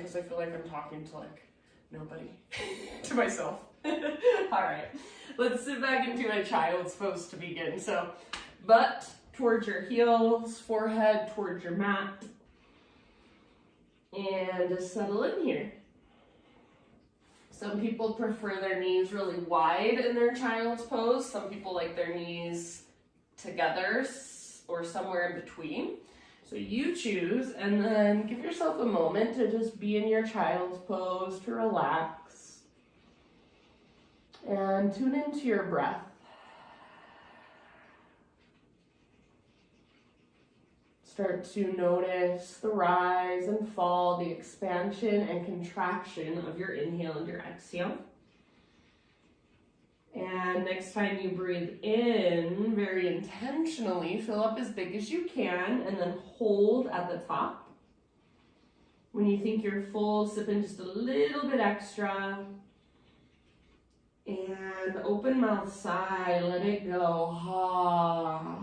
because I feel like I'm talking to like nobody, to myself. All right, let's sit back into a child's pose to begin. So butt towards your heels, forehead towards your mat, and just settle in here. Some people prefer their knees really wide in their child's pose. Some people like their knees together or somewhere in between. So you choose, and then give yourself a moment to just be in your child's pose, to relax, and tune into your breath. Start to notice the rise and fall, the expansion and contraction of your inhale and your exhale. And next time you breathe in, very intentionally, fill up as big as you can, and then hold at the top. When you think you're full, sip in just a little bit extra. And open mouth sigh, let it go. Ha.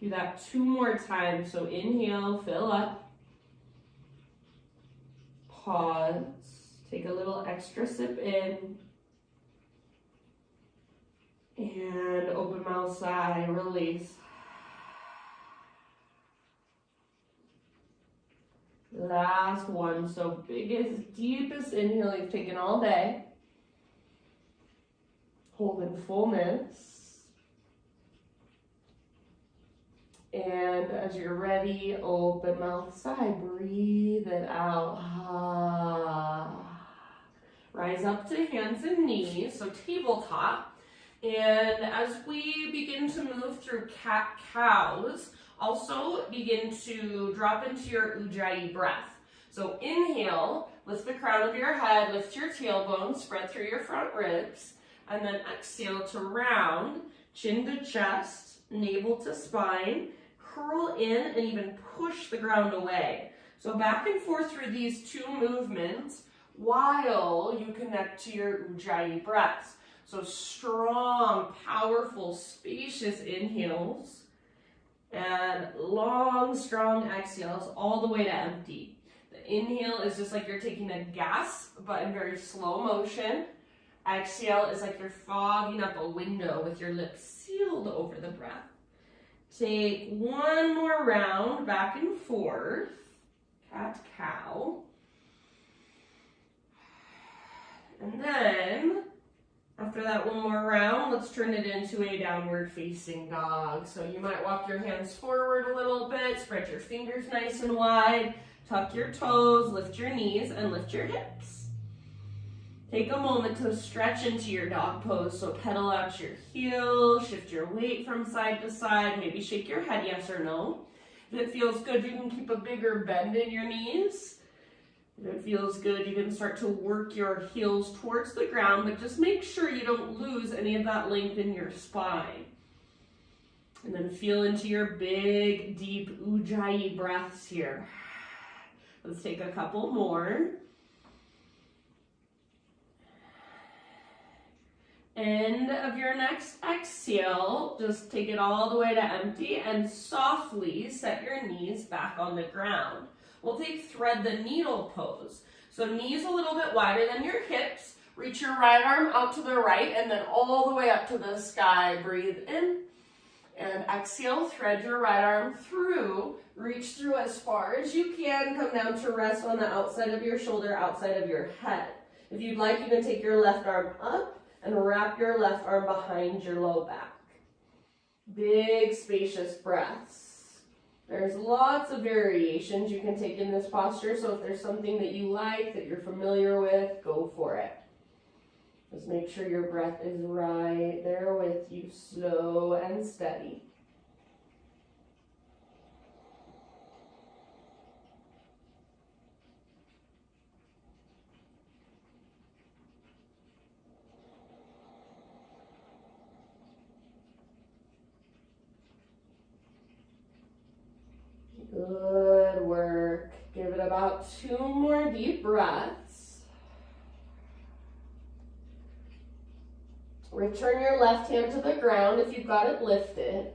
Do that 2 more times. So inhale, fill up. Pause. Take a little extra sip in. And open mouth sigh, release. Last one. So biggest, deepest inhale you've taken all day. Hold in fullness. And as you're ready, open mouth sigh, breathe it out. Ah. Rise up to hands and knees, so tabletop. And as we begin to move through cat-cows, also begin to drop into your Ujjayi breath. So inhale, lift the crown of your head, lift your tailbone, spread through your front ribs, and then exhale to round, chin to chest, navel to spine, curl in and even push the ground away. So back and forth through these 2 movements while you connect to your Ujjayi breaths. So strong, powerful, spacious inhales and long, strong exhales all the way to empty. The inhale is just like you're taking a gasp, but in very slow motion. Exhale is like you're fogging up a window with your lips sealed over the breath. Take 1 more round back and forth, cat-cow. And then, after that 1 more round, let's turn it into a downward facing dog. So you might walk your hands forward a little bit, spread your fingers nice and wide, tuck your toes, lift your knees, and lift your hips. Take a moment to stretch into your dog pose. So pedal out your heels, shift your weight from side to side, maybe shake your head yes or no. If it feels good, you can keep a bigger bend in your knees. If it feels good, you can start to work your heels towards the ground, but just make sure you don't lose any of that length in your spine. And then feel into your big, deep Ujjayi breaths here. Let's take a couple more. End of your next exhale, just take it all the way to empty and softly set your knees back on the ground. We'll take thread the needle pose. So knees a little bit wider than your hips. Reach your right arm out to the right and then all the way up to the sky. Breathe in and exhale, thread your right arm through. Reach through as far as you can. Come down to rest on the outside of your shoulder, outside of your head. If you'd like, you can take your left arm up and wrap your left arm behind your low back. Big, spacious breaths. There's lots of variations you can take in this posture, so if there's something that you like, that you're familiar with, go for it. Just make sure your breath is right there with you, slow and steady. Good work. Give it about 2 more deep breaths. Return your left hand to the ground if you've got it lifted.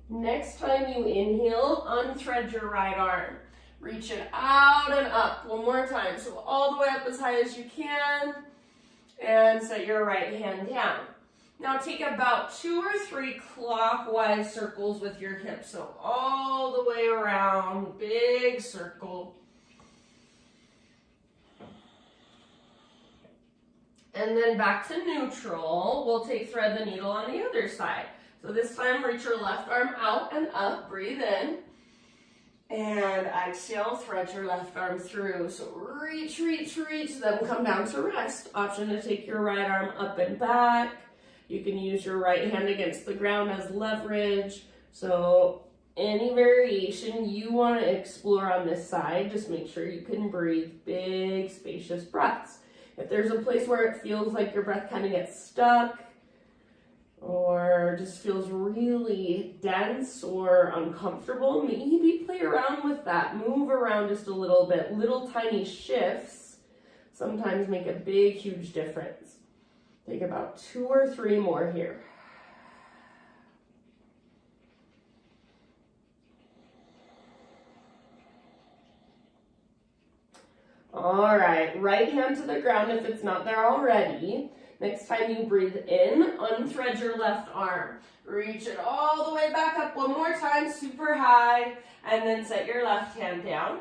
Next time you inhale, unthread your right arm. Reach it out and up. One more time. So all the way up as high as you can. And set your right hand down. Now take about 2 or 3 clockwise circles with your hips. So all the way around, big circle. And then back to neutral. We'll take thread the needle on the other side. So this time reach your left arm out and up. Breathe in. And exhale, thread your left arm through. So reach, reach, reach, then come down to rest. Option to take your right arm up and back. You can use your right hand against the ground as leverage. So any variation you want to explore on this side, just make sure you can breathe big, spacious breaths. If there's a place where it feels like your breath kind of gets stuck, or just feels really dense or uncomfortable, maybe play around with that. Move around just a little bit. Little tiny shifts sometimes make a big, huge difference. Take about 2 or 3 more here. All right, right hand to the ground if it's not there already. Next time you breathe in, unthread your left arm. Reach it all the way back up one more time, super high, and then set your left hand down.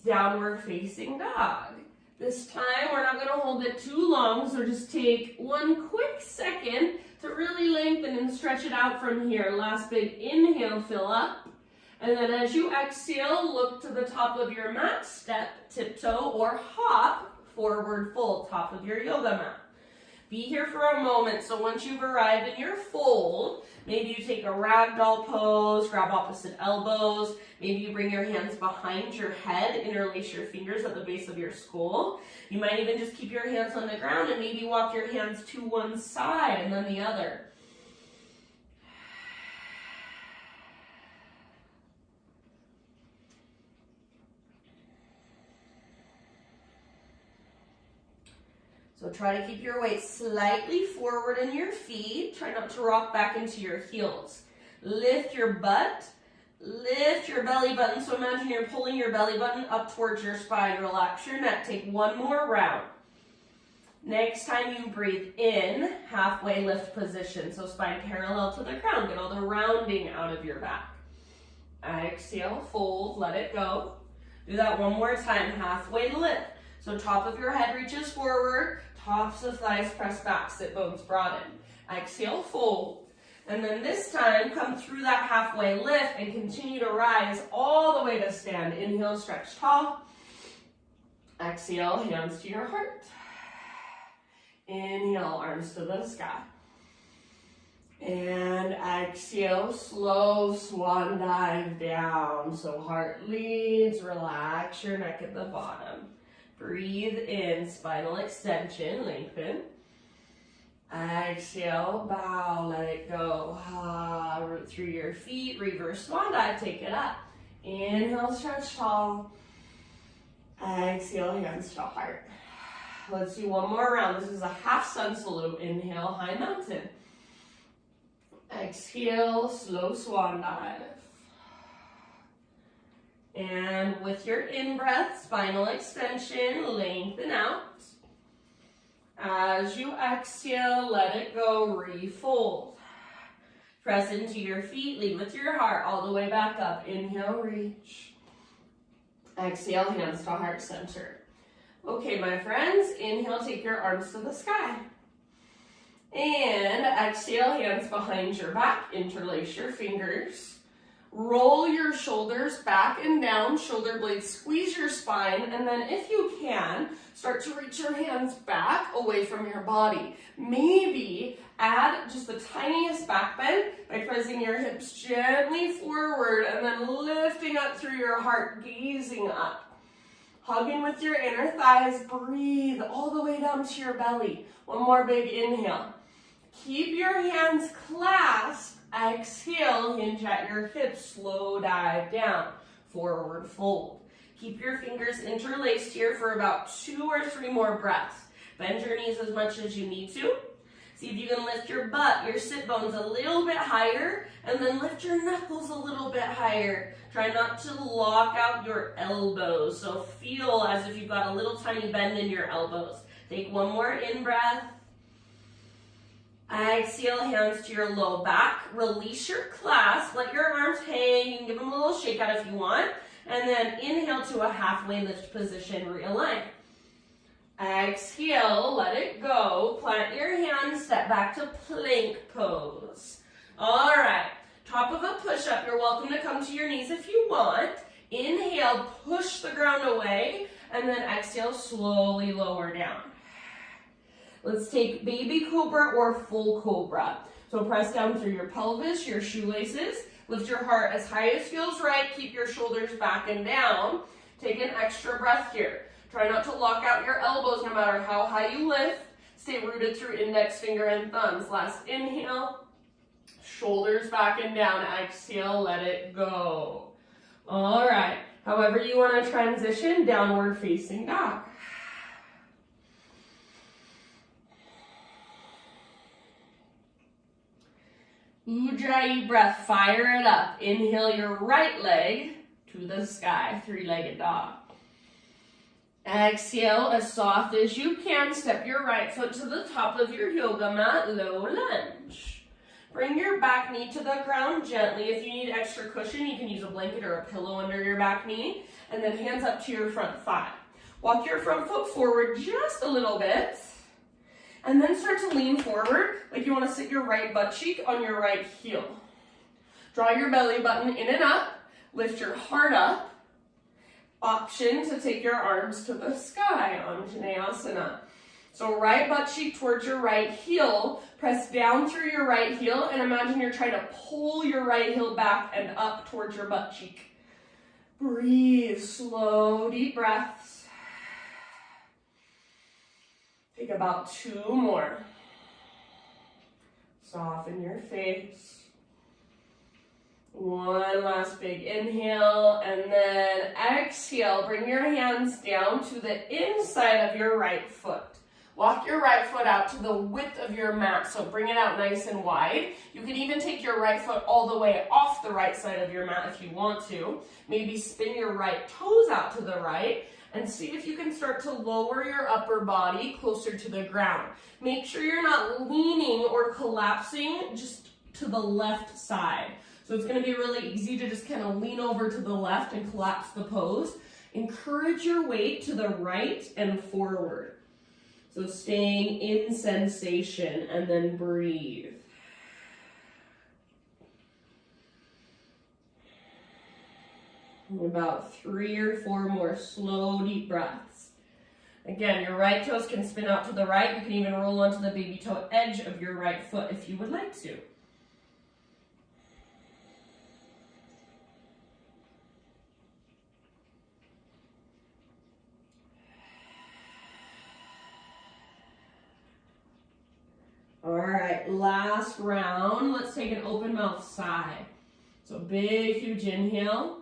Downward facing dog. This time, we're not going to hold it too long, so just take 1 quick second to really lengthen and stretch it out from here. Last big inhale, fill up. And then as you exhale, look to the top of your mat, step, tiptoe, or hop, forward fold, top of your yoga mat. Be here for a moment, so once you've arrived in your fold, maybe you take a ragdoll pose, grab opposite elbows, maybe you bring your hands behind your head, interlace your fingers at the base of your skull. You might even just keep your hands on the ground and maybe walk your hands to one side and then the other. So try to keep your weight slightly forward in your feet. Try not to rock back into your heels. Lift your butt. Lift your belly button. So imagine you're pulling your belly button up towards your spine. Relax your neck. Take 1 more round. Next time you breathe in, halfway lift position. So spine parallel to the ground. Get all the rounding out of your back. Exhale, fold, let it go. Do that 1 more time. Halfway lift. So top of your head reaches forward, tops of thighs press back, sit bones broaden. Exhale, fold. And then this time, come through that halfway lift and continue to rise all the way to stand. Inhale, stretch tall. Exhale, hands to your heart. Inhale, arms to the sky. And exhale, slow swan dive down. So heart leads, relax your neck at the bottom. Breathe in, spinal extension, lengthen. Exhale, bow, let it go. Root through your feet, reverse swan dive, take it up. Inhale, stretch tall. Exhale, hands to heart. Let's do 1 more round. This is a half sun salute. Inhale, high mountain. Exhale, slow swan dive. And with your in-breath, spinal extension, lengthen out. As you exhale, let it go, refold. Press into your feet, lead with your heart all the way back up. Inhale, reach. Exhale, hands to heart center. Okay, my friends, inhale, take your arms to the sky. And exhale, hands behind your back, interlace your fingers. Roll your shoulders back and down, shoulder blades, squeeze your spine, and then if you can, start to reach your hands back away from your body. Maybe add just the tiniest back bend by pressing your hips gently forward and then lifting up through your heart, gazing up. Hugging with your inner thighs, breathe all the way down to your belly. 1 more big inhale. Keep your hands clasped. Exhale, hinge at your hips, slow dive down, forward fold. Keep your fingers interlaced here for about 2 or 3 more breaths. Bend your knees as much as you need to. See if you can lift your butt, your sit bones a little bit higher, and then lift your knuckles a little bit higher. Try not to lock out your elbows. So feel as if you've got a little tiny bend in your elbows. Take one more in-breath. Exhale, hands to your low back. Release your clasp. Let your arms hang. You can give them a little shake out if you want. And then inhale to a halfway lift position. Realign. Exhale, let it go. Plant your hands, step back to plank pose. All right, top of a push-up. You're welcome to come to your knees if you want. Inhale, push the ground away, and then exhale, slowly lower down. Let's take baby cobra or full cobra. So press down through your pelvis, your shoelaces. Lift your heart as high as feels right. Keep your shoulders back and down. Take an extra breath here. Try not to lock out your elbows no matter how high you lift. Stay rooted through index finger and thumbs. Last inhale, shoulders back and down. Exhale, let it go. All right, however you want to transition, downward facing dog. Ujjayi breath, fire it up. Inhale your right leg to the sky, three-legged dog. Exhale as soft as you can. Step your right foot to the top of your yoga mat, low lunge. Bring your back knee to the ground gently. If you need extra cushion, you can use a blanket or a pillow under your back knee. And then hands up to your front thigh. Walk your front foot forward just a little bit. And then start to lean forward like you want to sit your right butt cheek on your right heel. Draw your belly button in and up. Lift your heart up. Option to take your arms to the sky, Anjaneyasana. So right butt cheek towards your right heel. Press down through your right heel and imagine you're trying to pull your right heel back and up towards your butt cheek. Breathe, slow, deep breaths. Take about 2 more. Soften your face. One last big inhale, and then exhale. Bring your hands down to the inside of your right foot. Walk your right foot out to the width of your mat, so bring it out nice and wide. You can even take your right foot all the way off the right side of your mat if you want to. Maybe spin your right toes out to the right, and see if you can start to lower your upper body closer to the ground. Make sure you're not leaning or collapsing just to the left side. So it's going to be really easy to just kind of lean over to the left and collapse the pose. Encourage your weight to the right and forward. So staying in sensation and then breathe. And about 3 or 4 more slow, deep breaths. Again, your right toes can spin out to the right. You can even roll onto the baby toe edge of your right foot if you would like to. All right, last round. Let's take an open mouth sigh. So big, huge inhale.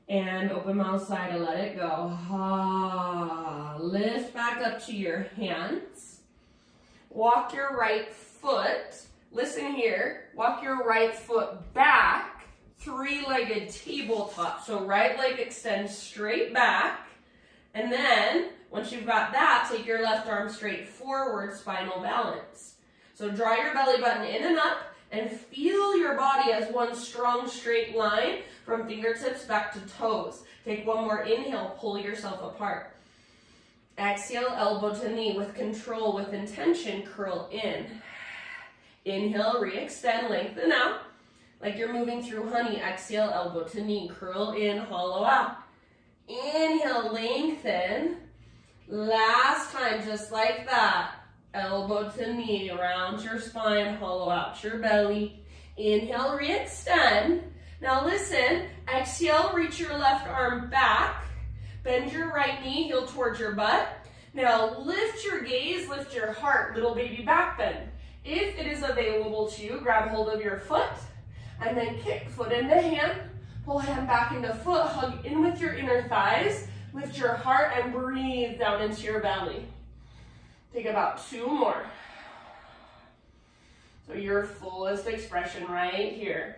And open mouth sigh to let it go. Ah, lift back up to your hands. Walk your right foot. Listen here. Walk your right foot back. Three-legged tabletop. So right leg extends straight back. And then, once you've got that, take your left arm straight forward, spinal balance. So draw your belly button in and up and feel your body as one strong straight line from fingertips back to toes. Take one more inhale, pull yourself apart. Exhale, elbow to knee with control, with intention, curl in. Inhale, re-extend, lengthen out. Like you're moving through honey. Exhale, elbow to knee, curl in, hollow out. Inhale, lengthen. Last time, just like that. Elbow to knee, round your spine, hollow out your belly. Inhale, re-extend. Now listen, exhale, reach your left arm back. Bend your right knee, heel towards your butt. Now lift your gaze, lift your heart, little baby back bend. If it is available to you, grab hold of your foot and then kick foot into hand. Pull hand back into foot, hug in with your inner thighs. Lift your heart and breathe down into your belly. Take about 2 more. So your fullest expression right here.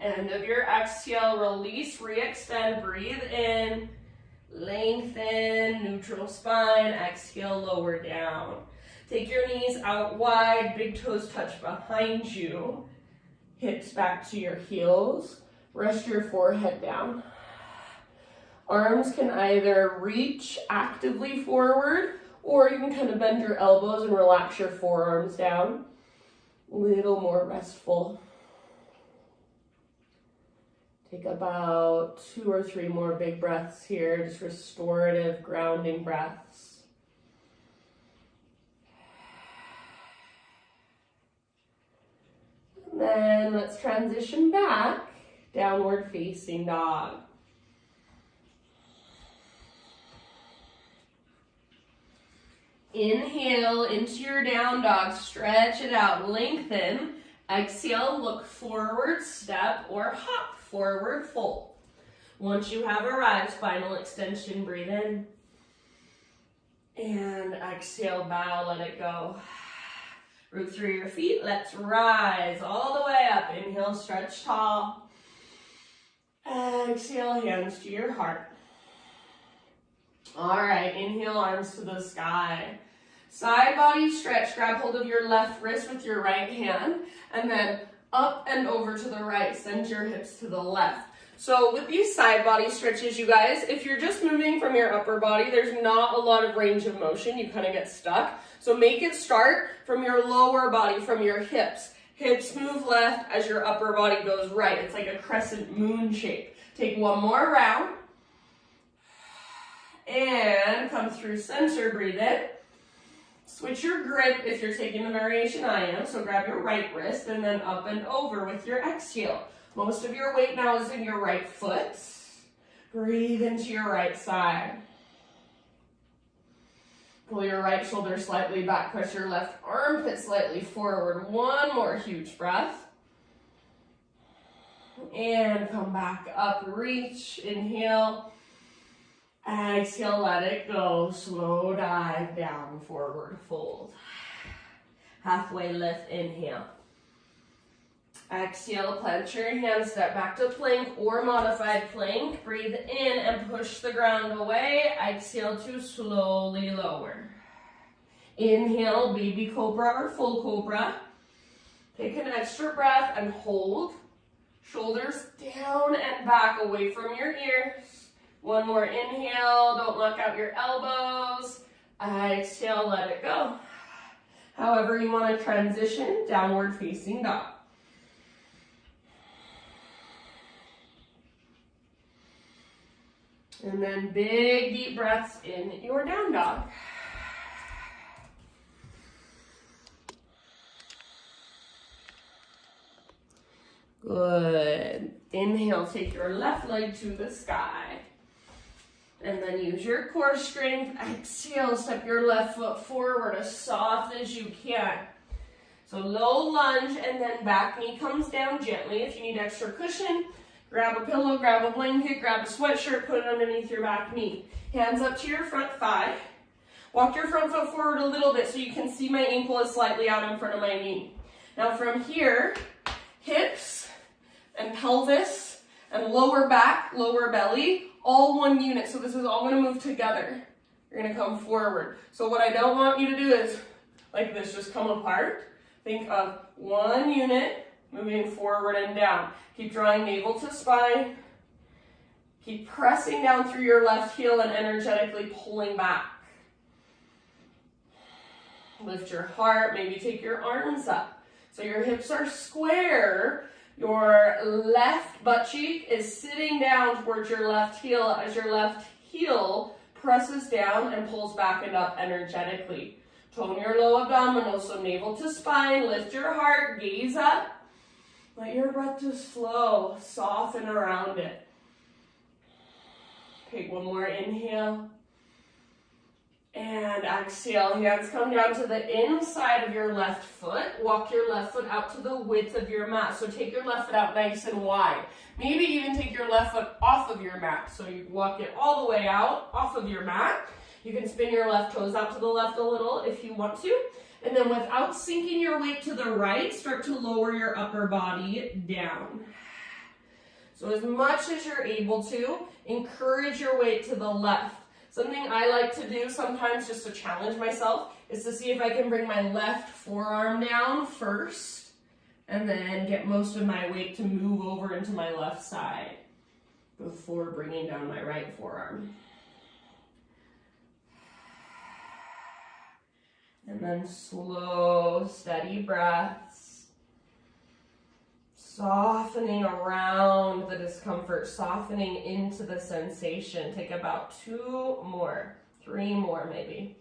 End of your exhale, release, re-extend, breathe in, lengthen, neutral spine, exhale, lower down. Take your knees out wide, big toes touch behind you, hips back to your heels, rest your forehead down. Arms can either reach actively forward, or you can kind of bend your elbows and relax your forearms down. A little more restful. Take about 2 or 3 more big breaths here, just restorative, grounding breaths. And then let's transition back, downward facing dog. Inhale into your down dog, stretch it out, lengthen. Exhale, look forward, step or hop, forward fold. Once you have arrived, spinal extension, breathe in. And exhale, bow, let it go. Root through your feet, let's rise all the way up. Inhale, stretch tall. Exhale, hands to your heart. All right, inhale, arms to the sky. Side body stretch, grab hold of your left wrist with your right hand, and then up and over to the right, send your hips to the left. So with these side body stretches, you guys, if you're just moving from your upper body, there's not a lot of range of motion. You kind of get stuck. So make it start from your lower body, from your hips. Hips move left as your upper body goes right. It's like a crescent moon shape. Take one more round. And come through center, breathe in. Switch your grip if you're taking the variation I am. So grab your right wrist and then up and over with your exhale. Most of your weight now is in your right foot. Breathe into your right side. Pull your right shoulder slightly back, press your left armpit slightly forward. One more huge breath. And come back up, reach, inhale. Exhale, let it go. Slow dive down, forward fold. Halfway lift, inhale. Exhale, plant your hands, step back to plank or modified plank. Breathe in and push the ground away. Exhale to slowly lower. Inhale, baby cobra or full cobra. Take an extra breath and hold. Shoulders down and back away from your ears. One more inhale, don't lock out your elbows. Exhale, let it go. However you want to transition, downward facing dog. And then big deep breaths in your down dog. Good. Inhale, take your left leg to the sky. And then use your core strength. Exhale, step your left foot forward as soft as you can. So low lunge and then back knee comes down gently. If you need extra cushion, grab a pillow, grab a blanket, grab a sweatshirt, put it underneath your back knee. Hands up to your front thigh. Walk your front foot forward a little bit so you can see my ankle is slightly out in front of my knee. Now from here, hips and pelvis and lower back, lower belly, all one unit. So this is all going to move together. You're going to come forward. So what I don't want you to do is like this, just come apart. Think of one unit moving forward and down. Keep drawing navel to spine. Keep pressing down through your left heel and energetically pulling back. Lift your heart, maybe take your arms up. So your hips are square. Your left butt cheek is sitting down towards your left heel as your left heel presses down and pulls back and up energetically. Tone your low abdominals, so navel to spine, lift your heart, gaze up. Let your breath just flow, soften around it. Take one more inhale. And exhale, hands come down to the inside of your left foot. Walk your left foot out to the width of your mat. So take your left foot out nice and wide. Maybe even take your left foot off of your mat. So you walk it all the way out, off of your mat. You can spin your left toes out to the left a little if you want to. And then without sinking your weight to the right, start to lower your upper body down. So as much as you're able to, encourage your weight to the left. Something I like to do sometimes just to challenge myself is to see if I can bring my left forearm down first and then get most of my weight to move over into my left side before bringing down my right forearm. And then slow, steady breaths. Softening around the discomfort, softening into the sensation. Take about 2 more, 3 more maybe.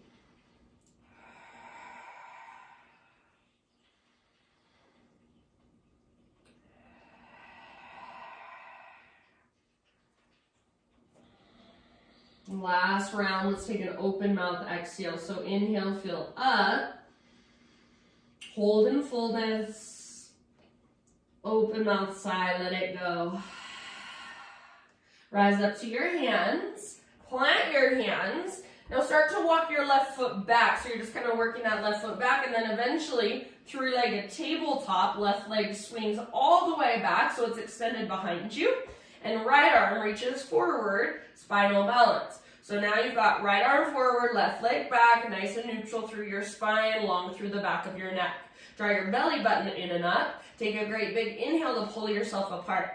Last round, let's take an open mouth exhale. So inhale, fill up. Hold in fullness. Open mouth side, let it go. Rise up to your hands. Plant your hands. Now start to walk your left foot back. So you're just kind of working that left foot back, and then eventually three-legged tabletop, left leg swings all the way back so it's extended behind you. And right arm reaches forward, spinal balance. So now you've got right arm forward, left leg back, nice and neutral through your spine, long through the back of your neck. Draw your belly button in and up. Take a great big inhale to pull yourself apart.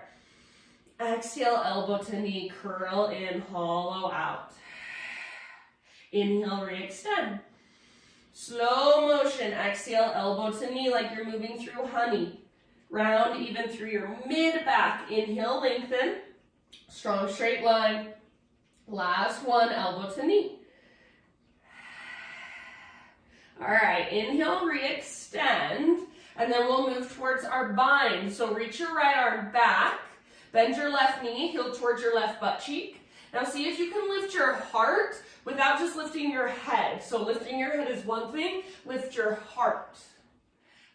Exhale, elbow to knee, curl in, hollow out. Inhale, re-extend. Slow motion, exhale, elbow to knee like you're moving through honey. Round even through your mid-back. Inhale, lengthen. Strong straight line. Last one, elbow to knee. All right, inhale, re-extend, and then we'll move towards our bind. So reach your right arm back, bend your left knee, heel towards your left butt cheek. Now see if you can lift your heart without just lifting your head. So lifting your head is one thing, lift your heart.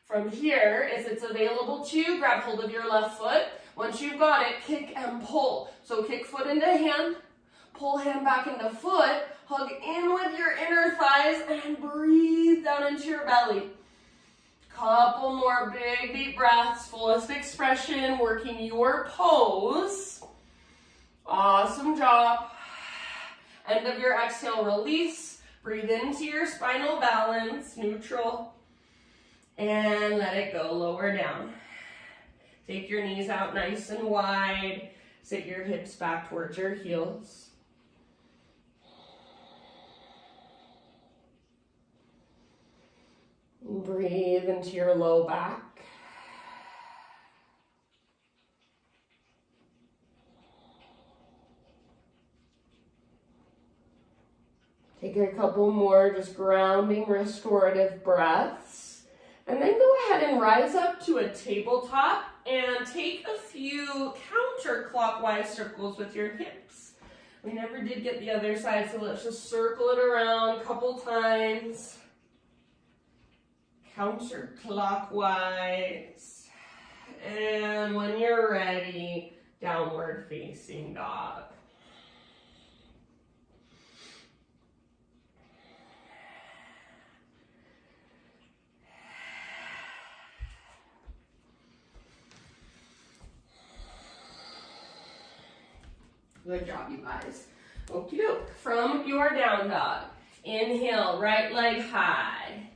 From here, if it's available to you, grab hold of your left foot. Once you've got it, kick and pull. So kick foot into hand, pull hand back into foot, hug in with your inner thighs, and breathe down into your belly. Couple more big, deep breaths, fullest expression, working your pose. Awesome job. End of your exhale, release. Breathe into your spinal balance, neutral. And let it go, lower down. Take your knees out nice and wide. Sit your hips back towards your heels. Breathe into your low back. Take a couple more just grounding, restorative breaths. And then go ahead and rise up to a tabletop and take a few counterclockwise circles with your hips. We never did get the other side, so let's just circle it around a couple times. Counterclockwise. And when you're ready, downward facing dog. Good job, you guys. Okie doke. From your down dog, inhale, right leg high.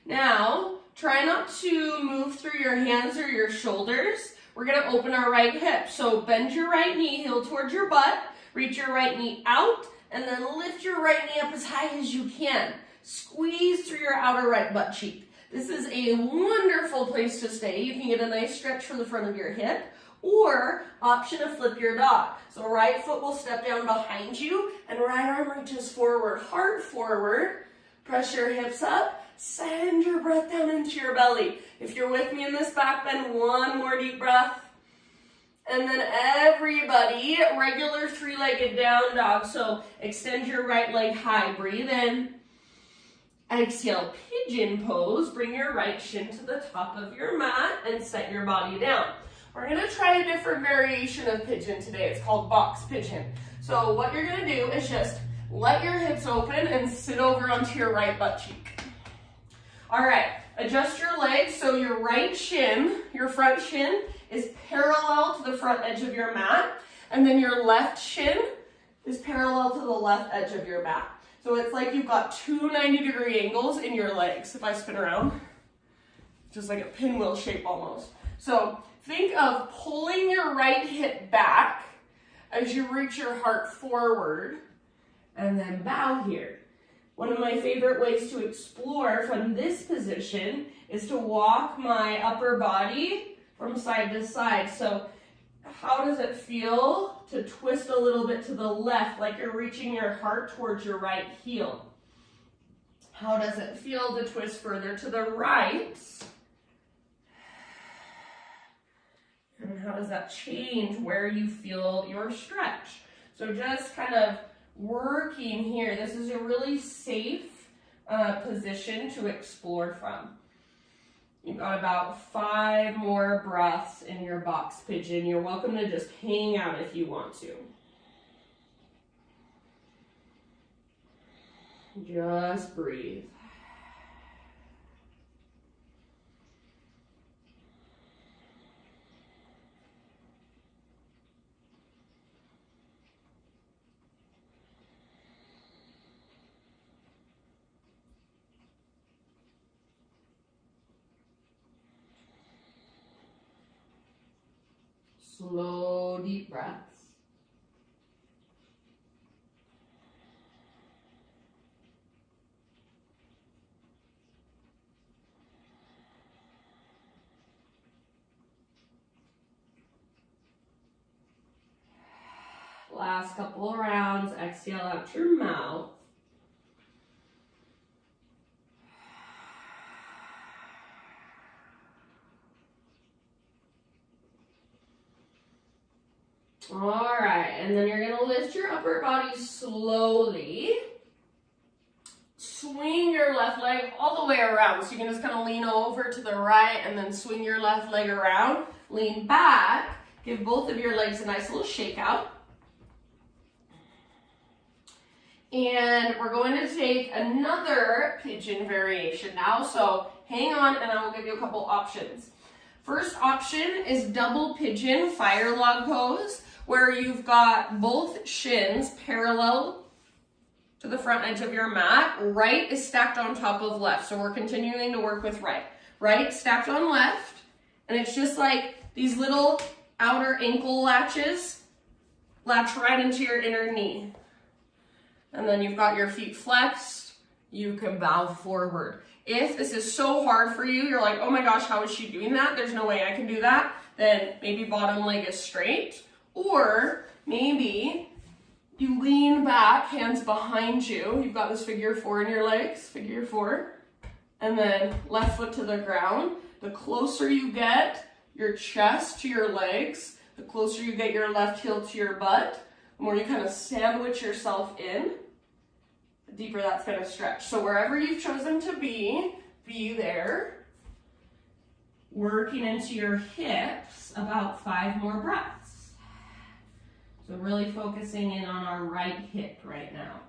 Now, try not to move through your hands or your shoulders. We're going to open our right hip. So bend your right knee, heel towards your butt. Reach your right knee out, and then lift your right knee up as high as you can. Squeeze through your outer right butt cheek. This is a wonderful place to stay. You can get a nice stretch from the front of your hip, or option to flip your dog. So right foot will step down behind you, and right arm reaches forward, heart forward. Press your hips up. Send your breath down into your belly. If you're with me in this back bend, one more deep breath. And then everybody, regular three-legged down dog. So extend your right leg high. Breathe in. Exhale, pigeon pose. Bring your right shin to the top of your mat and set your body down. We're going to try a different variation of pigeon today. It's called box pigeon. So what you're going to do is just let your hips open and sit over onto your right butt cheek. All right, adjust your legs so your right shin, your front shin, is parallel to the front edge of your mat, and then your left shin is parallel to the left edge of your mat. So it's like you've got two 90-degree angles in your legs. If I spin around, just like a pinwheel shape almost. So think of pulling your right hip back as you reach your heart forward, and then bow here. One of my favorite ways to explore from this position is to walk my upper body from side to side. So how does it feel to twist a little bit to the left, like you're reaching your heart towards your right heel? How does it feel to twist further to the right? And how does that change where you feel your stretch? So just kind of working here. This is a really safe position to explore from. You've got about 5 more breaths in your box pigeon. You're welcome to just hang out if you want to. Just breathe. Slow, deep breaths. Last couple of rounds, exhale out your mouth. All right, and then you're gonna lift your upper body slowly. Swing your left leg all the way around. So you can just kind of lean over to the right and then swing your left leg around. Lean back. Give both of your legs a nice little shake out. And we're going to take another pigeon variation now. So hang on and I will give you a couple options. First option is double pigeon fire log pose, where you've got both shins parallel to the front edge of your mat. Right is stacked on top of left. So we're continuing to work with right. Right stacked on left. And it's just like these little outer ankle latches latch right into your inner knee. And then you've got your feet flexed. You can bow forward. If this is so hard for you, you're like, oh my gosh, how is she doing that? There's no way I can do that. Then maybe bottom leg is straight. Or maybe you lean back, hands behind you. You've got this figure 4 in your legs, figure 4. And then left foot to the ground. The closer you get your chest to your legs, the closer you get your left heel to your butt, the more you kind of sandwich yourself in, the deeper that's going to stretch. So wherever you've chosen to be there. Working into your hips, about 5 more breaths. So really focusing in on our right hip right now.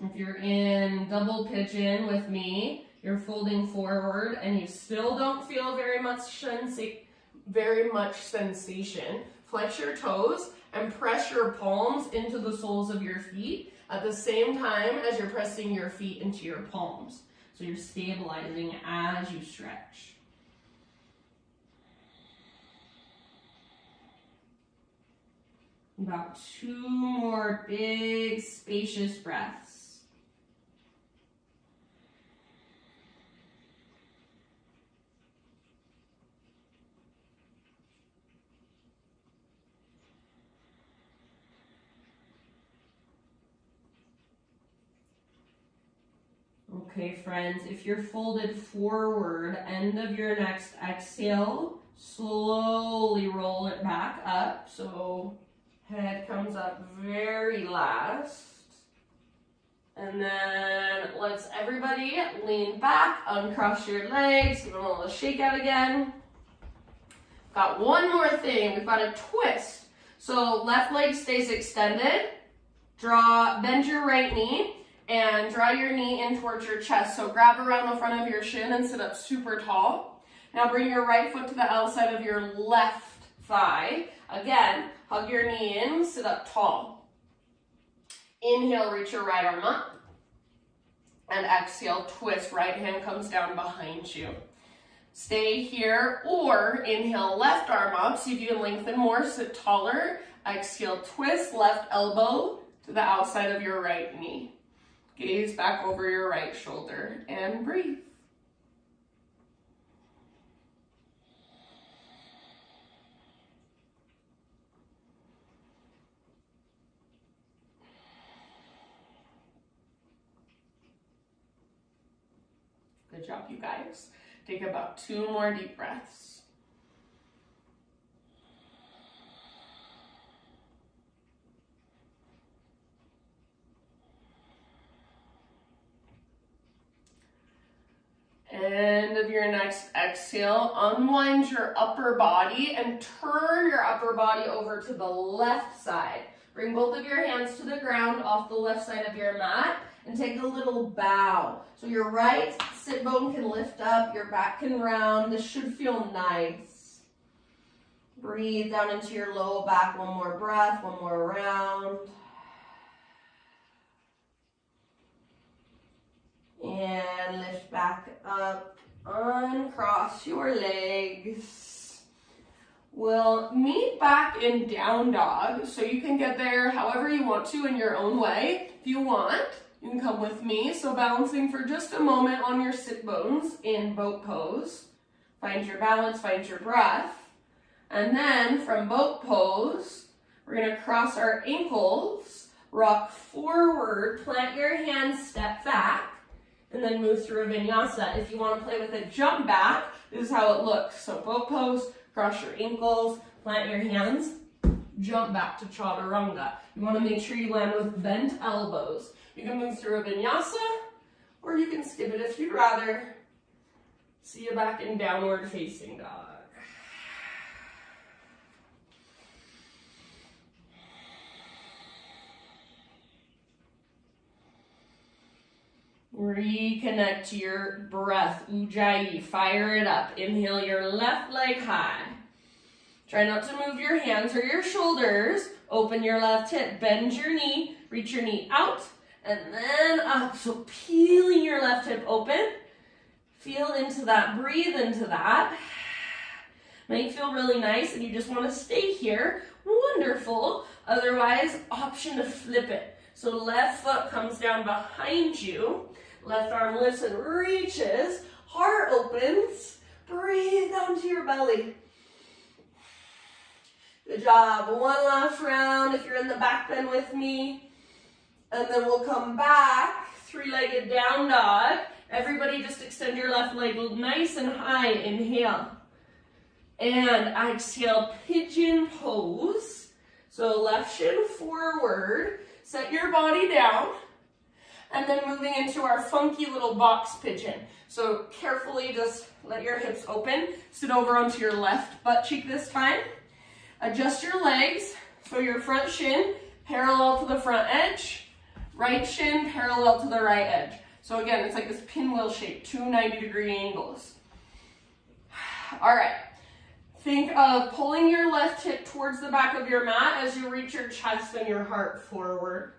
If you're in double pigeon with me, you're folding forward and you still don't feel very much sensation. Flex your toes and press your palms into the soles of your feet at the same time as you're pressing your feet into your palms. So you're stabilizing as you stretch. About 2 more big, spacious breaths. Okay, friends, if you're folded forward, end of your next exhale, slowly roll it back up. So head comes up very last. And then let's everybody lean back, uncross your legs, give them a little shake out again. Got one more thing. We've got a twist. So left leg stays extended. Bend your right knee and draw your knee in towards your chest. So grab around the front of your shin and sit up super tall. Now bring your right foot to the outside of your left thigh. Again, hug your knee in, sit up tall. Inhale, reach your right arm up. And exhale, twist, right hand comes down behind you. Stay here, or inhale, left arm up, see if you can lengthen more, sit taller. Exhale, twist, left elbow to the outside of your right knee. Gaze back over your right shoulder and breathe. Good job, you guys. Take about 2 more deep breaths. End of your next exhale, unwind your upper body and turn your upper body over to the left side. Bring both of your hands to the ground off the left side of your mat and take a little bow. So your right sit bone can lift up, your back can round. This should feel nice. Breathe down into your low back. One more breath, one more round. And lift back up, uncross your legs. We'll meet back in down dog, so you can get there however you want to in your own way. If you want, you can come with me. So balancing for just a moment on your sit bones in boat pose. Find your balance, find your breath. And then from boat pose, we're gonna cross our ankles, rock forward, plant your hands, step back, and then move through a vinyasa. If you want to play with a jump back, this is how it looks. So boat pose, cross your ankles, plant your hands, jump back to chaturanga. You want to make sure you land with bent elbows. You can move through a vinyasa, or you can skip it if you'd rather. See you back in downward facing dog. Reconnect to your breath, Ujjayi, fire it up. Inhale your left leg high. Try not to move your hands or your shoulders. Open your left hip, bend your knee, reach your knee out, and then up. So peeling your left hip open. Feel into that, breathe into that. Might feel really nice and you just want to stay here. Wonderful. Otherwise, option to flip it. So left foot comes down behind you. Left arm lifts and reaches. Heart opens. Breathe down to your belly. Good job. One last round if you're in the back bend with me. And then we'll come back. 3-legged down dog. Everybody just extend your left leg nice and high. Inhale. And exhale, pigeon pose. So left shin forward. Set your body down. And then moving into our funky little box pigeon. So carefully just let your hips open. Sit over onto your left butt cheek this time. Adjust your legs. So your front shin parallel to the front edge. Right shin parallel to the right edge. So again, it's like this pinwheel shape, 2 90-degree angles. All right. Think of pulling your left hip towards the back of your mat as you reach your chest and your heart forward.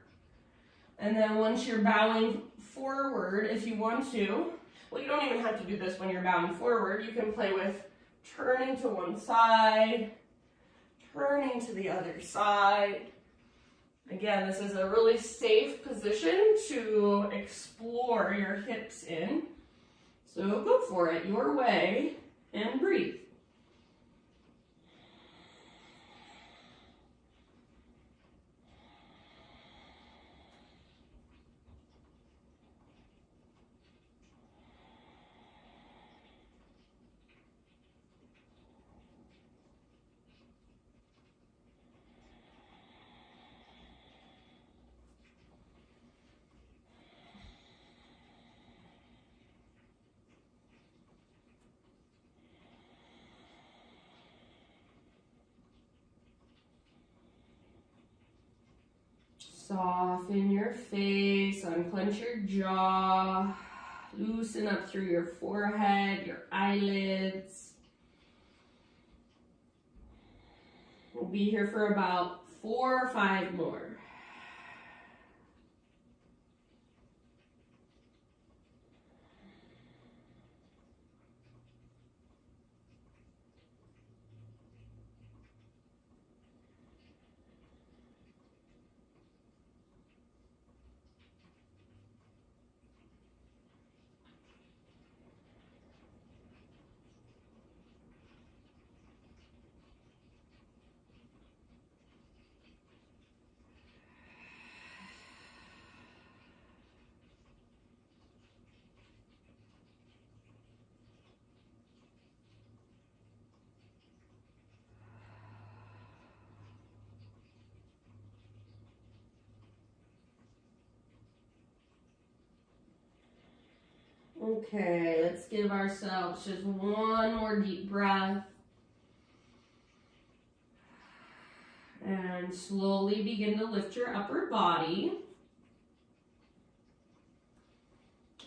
And then once you're bowing forward, if you want to, well, you don't even have to do this when you're bowing forward. You can play with turning to one side, turning to the other side. Again, this is a really safe position to explore your hips in. So go for it your way and breathe. Soften your face, unclench your jaw, loosen up through your forehead, your eyelids. We'll be here for about 4 or 5 more. Okay, let's give ourselves just one more deep breath. And slowly begin to lift your upper body.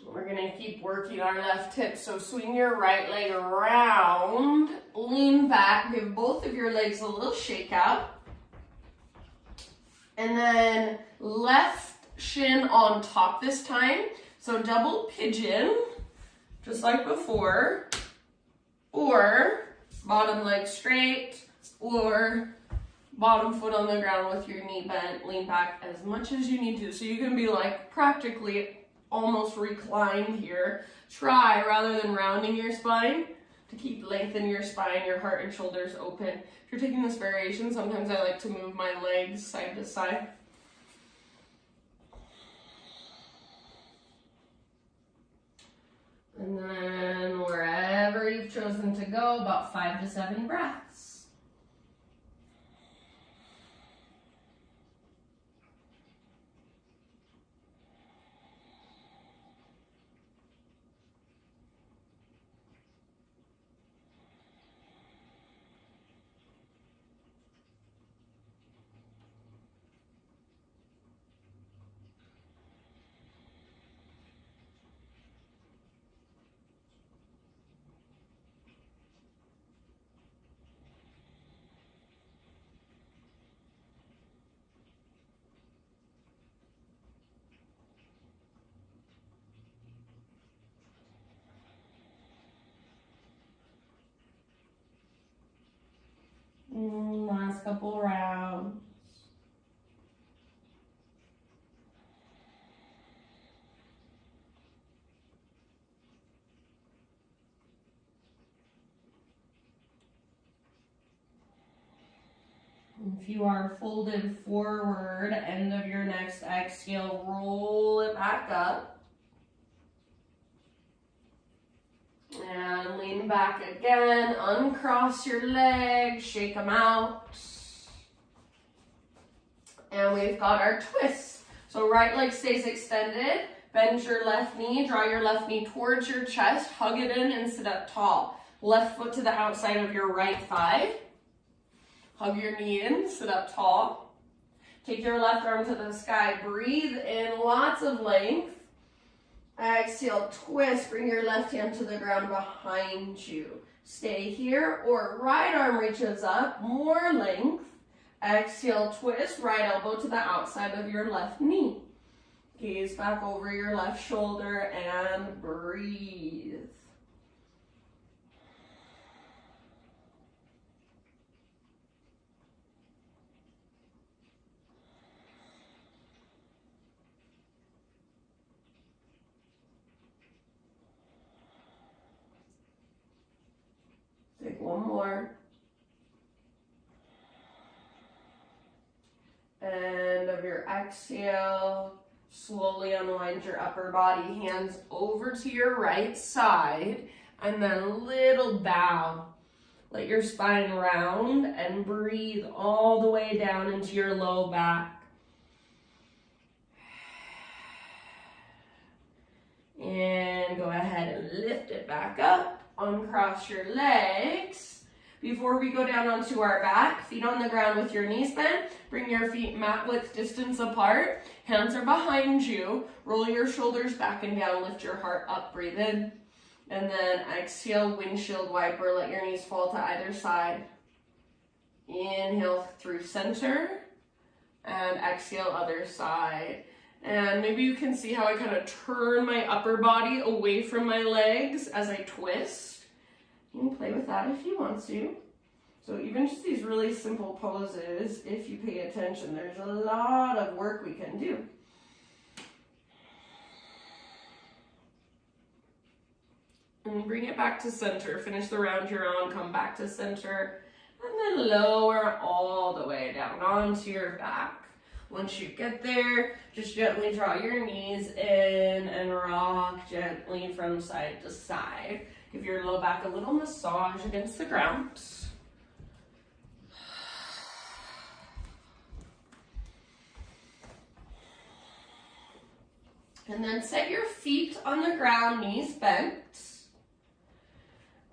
We're going to keep working our left hip. So swing your right leg around, lean back, give both of your legs a little shake out. And then left shin on top this time. So double pigeon, just like before, or bottom leg straight, or bottom foot on the ground with your knee bent, lean back as much as you need to. So you can be like practically almost reclined here. Try, rather than rounding your spine, to keep lengthening your spine, your heart and shoulders open. If you're taking this variation, sometimes I like to move my legs side to side. And then wherever you've chosen to go, about 5 to 7 breaths. Last couple rounds. If you are folded forward, end of your next exhale, roll it back up. And lean back again, uncross your legs, shake them out. And we've got our twists. So right leg stays extended, bend your left knee, draw your left knee towards your chest, hug it in and sit up tall. Left foot to the outside of your right thigh. Hug your knee in, sit up tall. Take your left arm to the sky, breathe in lots of length. Exhale, twist, bring your left hand to the ground behind you. Stay here, or right arm reaches up, more length. Exhale, twist, right elbow to the outside of your left knee. Gaze back over your left shoulder and breathe. Take one more. End of your exhale, slowly unwind your upper body, hands over to your right side, and then a little bow. Let your spine round and breathe all the way down into your low back. And go ahead and lift it back up. Uncross your legs. Before we go down onto our back, feet on the ground with your knees bent. Bring your feet mat width distance apart. Hands are behind you. Roll your shoulders back and down. Lift your heart up. Breathe in. And then exhale, windshield wiper. Let your knees fall to either side. Inhale through center. And exhale, other side. And maybe you can see how I kind of turn my upper body away from my legs as I twist. You can play with that if you want to. So even just these really simple poses, if you pay attention, there's a lot of work we can do. And bring it back to center. Finish the round you're on, come back to center. And then lower all the way down onto your back. Once you get there, just gently draw your knees in and rock gently from side to side. Give your low back a little massage against the ground. And then set your feet on the ground, knees bent.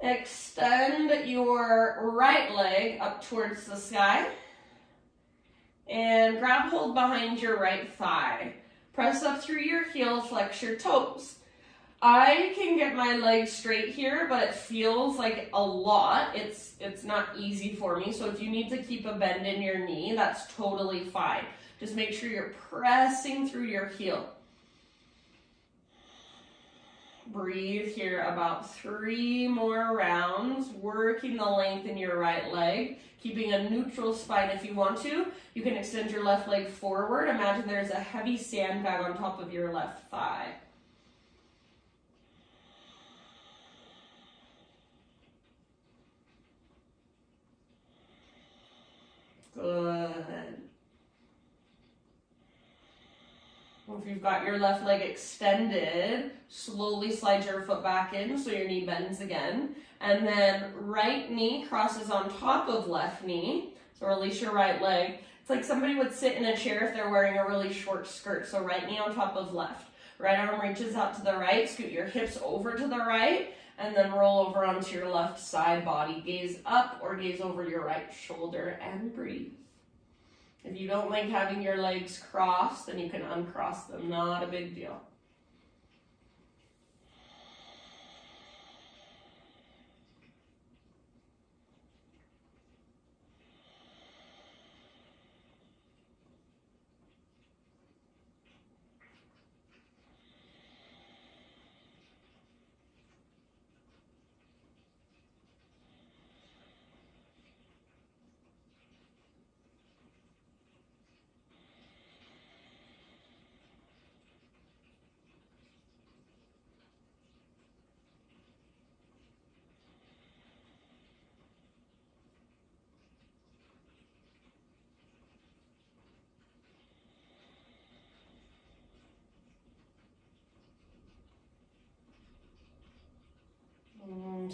Extend your right leg up towards the sky. And grab hold behind your right thigh. Press up through your heel, flex your toes. I can get my legs straight here, but it feels like a lot. It's not easy for me. So if you need to keep a bend in your knee, that's totally fine. Just make sure you're pressing through your heel. Breathe here about 3 more rounds, working the length in your right leg, keeping a neutral spine if you want to. You can extend your left leg forward. Imagine there's a heavy sandbag on top of your left thigh. Good. If you've got your left leg extended, slowly slide your foot back in so your knee bends again. And then right knee crosses on top of left knee. So release your right leg. It's like somebody would sit in a chair if they're wearing a really short skirt. So right knee on top of left. Right arm reaches out to the right. Scoot your hips over to the right. And then roll over onto your left side body. Gaze up or gaze over your right shoulder and breathe. If you don't like having your legs crossed, then you can uncross them. Not a big deal.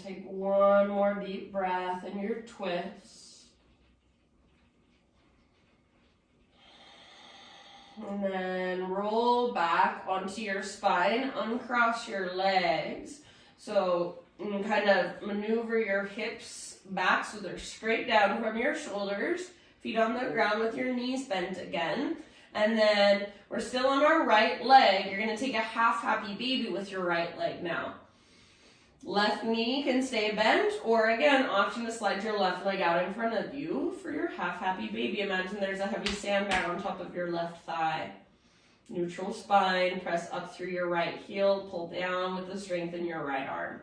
Take one more deep breath in your twist. And then roll back onto your spine, uncross your legs. So you can kind of maneuver your hips back so they're straight down from your shoulders. Feet on the ground with your knees bent again. And then we're still on our right leg. You're going to take a half happy baby with your right leg now. Left knee can stay bent, or again, option to slide your left leg out in front of you for your half happy baby. Imagine there's a heavy sandbag on top of your left thigh. Neutral spine, press up through your right heel, pull down with the strength in your right arm.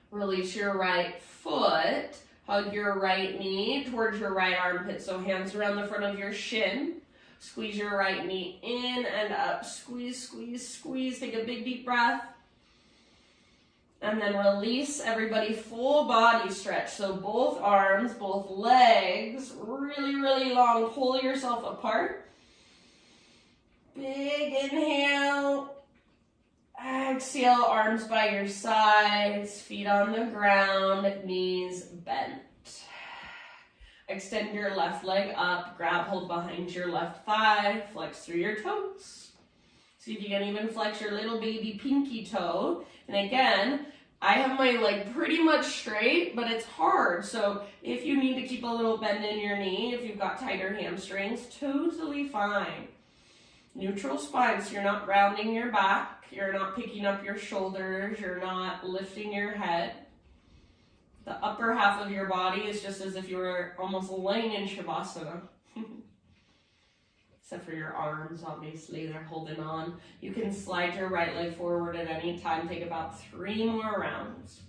Release your right foot. Hug your right knee towards your right armpit. So hands around the front of your shin. Squeeze your right knee in and up. Squeeze, squeeze, squeeze. Take a big deep breath. And then release, everybody. Full body stretch. So both arms, both legs, really, really long. Pull yourself apart. Big inhale. Exhale, arms by your sides, feet on the ground, knees bent. Extend your left leg up, grab hold behind your left thigh, flex through your toes. See if you can even flex your little baby pinky toe. And again, I have my leg pretty much straight, but it's hard. So if you need to keep a little bend in your knee, if you've got tighter hamstrings, totally fine. Neutral spine, so you're not rounding your back, you're not picking up your shoulders, you're not lifting your head. The upper half of your body is just as if you were almost laying in Shavasana. Except for your arms, obviously, they're holding on. You can slide your right leg forward at any time. Take about 3 more rounds.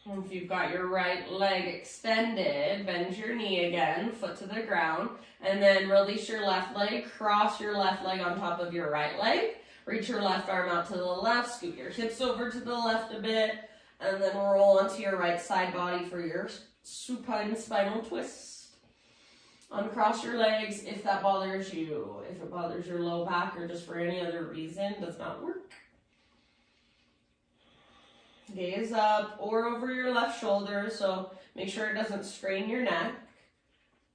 And if you've got your right leg extended, bend your knee again, foot to the ground, and then release your left leg, cross your left leg on top of your right leg, reach your left arm out to the left, scoot your hips over to the left a bit, and then roll onto your right side body for your supine spinal twist. Uncross your legs if that bothers you. If it bothers your low back or just for any other reason, does not work. Gaze up or over your left shoulder, so make sure it doesn't strain your neck.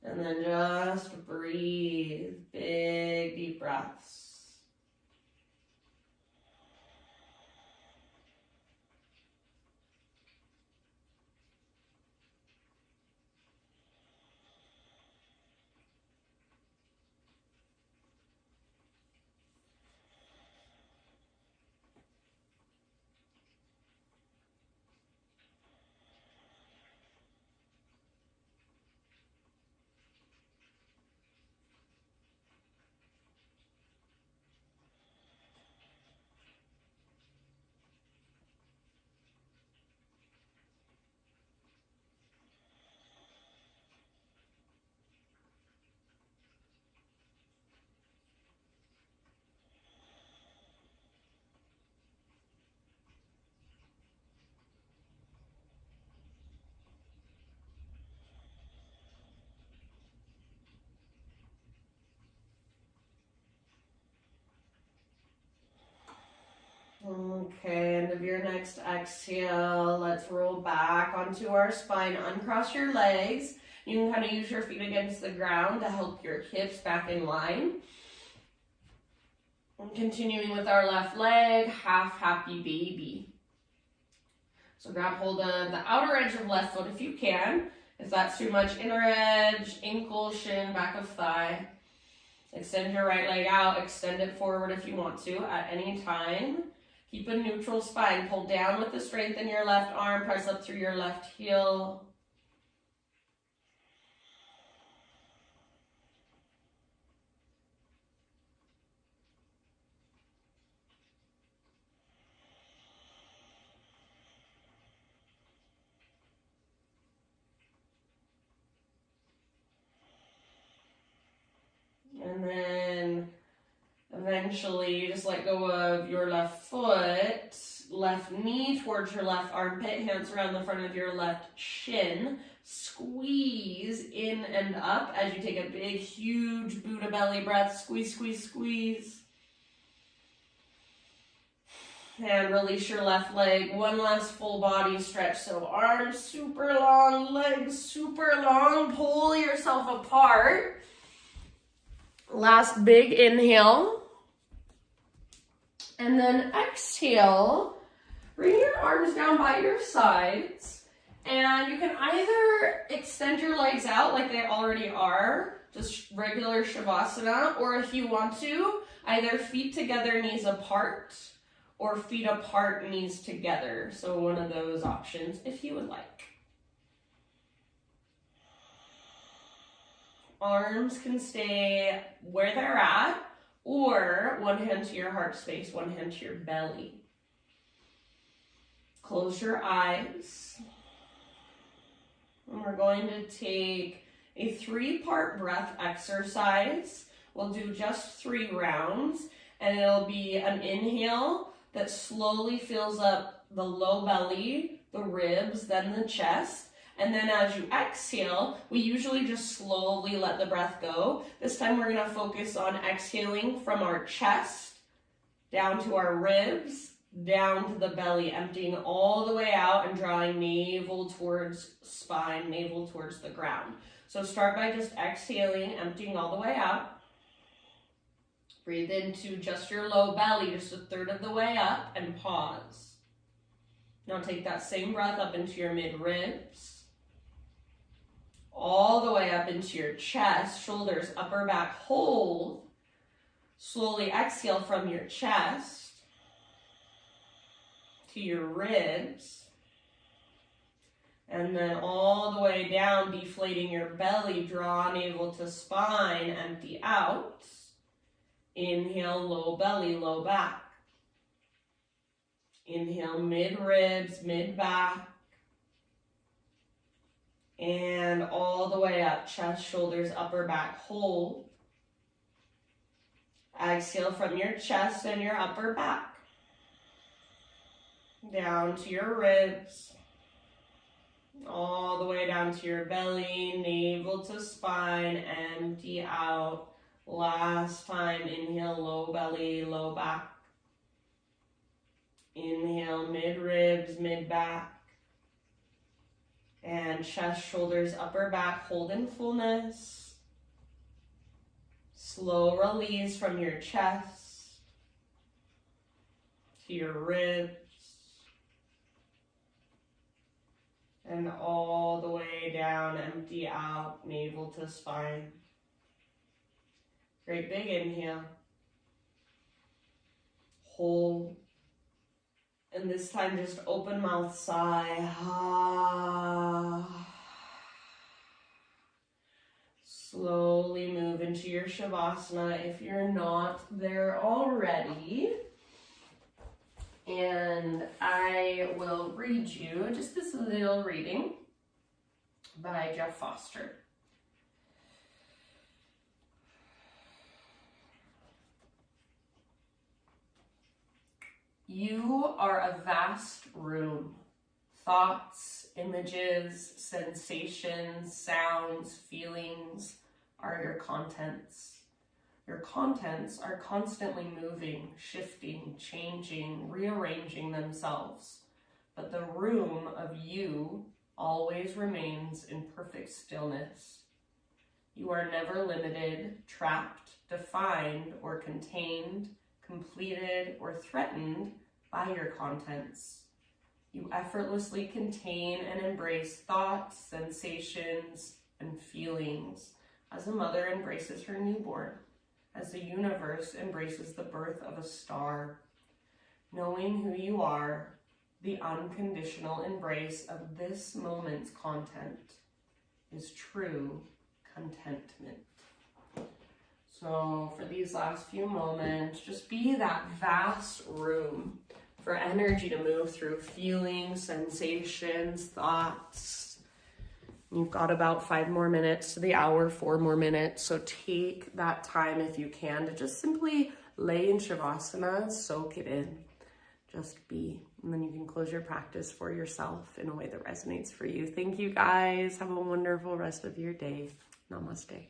And then just breathe, big deep breaths. Okay, end of your next exhale, let's roll back onto our spine, uncross your legs. You can kind of use your feet against the ground to help your hips back in line. And continuing with our left leg, half happy baby. So grab hold of the outer edge of left foot if you can. If that's too much, inner edge, ankle, shin, back of thigh. Extend your right leg out, extend it forward if you want to at any time. Keep a neutral spine. Pull down with the strength in your left arm. Press up through your left heel. And then eventually just let go of your left foot, left knee towards your left armpit, hands around the front of your left shin. Squeeze in and up as you take a big, huge Buddha belly breath. Squeeze, squeeze, squeeze. And release your left leg. One last full body stretch. So arms super long, legs super long. Pull yourself apart. Last big inhale. And then exhale. Bring your arms down by your sides. And you can either extend your legs out like they already are, just regular Shavasana, or if you want to, either feet together, knees apart, or feet apart, knees together. So one of those options if you would like. Arms can stay where they're at, or one hand to your heart space, one hand to your belly. Close your eyes. And we're going to take a 3-part breath exercise. We'll do just 3 rounds, and it'll be an inhale that slowly fills up the low belly, the ribs, then the chest. And then as you exhale, we usually just slowly let the breath go. This time we're gonna focus on exhaling from our chest, down to our ribs, down to the belly, emptying all the way out and drawing navel towards spine, navel towards the ground. So start by just exhaling, emptying all the way out. Breathe into just your low belly, just a third of the way up, and pause. Now take that same breath up into your mid-ribs, all the way up into your chest, shoulders, upper back, hold. Slowly exhale from your chest to your ribs, and then all the way down, deflating your belly, draw navel to spine, empty out. Inhale, low belly, low back. Inhale, mid-ribs, mid-back. And all the way up, chest, shoulders, upper back, hold. Exhale from your chest and your upper back. Down to your ribs. All the way down to your belly, navel to spine, empty out. Last time, inhale, low belly, low back. Inhale, mid-ribs, mid-back. And chest, shoulders, upper back, hold in fullness. Slow release from your chest to your ribs. And all the way down, empty out, navel to spine. Great big inhale. Hold. And this time just open mouth, sigh. Slowly move into your Shavasana if you're not there already. And I will read you just this little reading by Jeff Foster. You are a vast room. Thoughts, images, sensations, sounds, feelings are your contents. Your contents are constantly moving, shifting, changing, rearranging themselves. But the room of you always remains in perfect stillness. You are never limited, trapped, defined, or contained, completed, or threatened by your contents. You effortlessly contain and embrace thoughts, sensations, and feelings as a mother embraces her newborn, as the universe embraces the birth of a star. Knowing who you are, the unconditional embrace of this moment's content is true contentment. So for these last few moments, just be that vast room for energy to move through, feelings, sensations, thoughts. You've got about 5 more minutes to the hour, 4 more minutes. So take that time if you can to just simply lay in Shavasana, soak it in, just be. And then you can close your practice for yourself in a way that resonates for you. Thank you guys. Have a wonderful rest of your day. Namaste.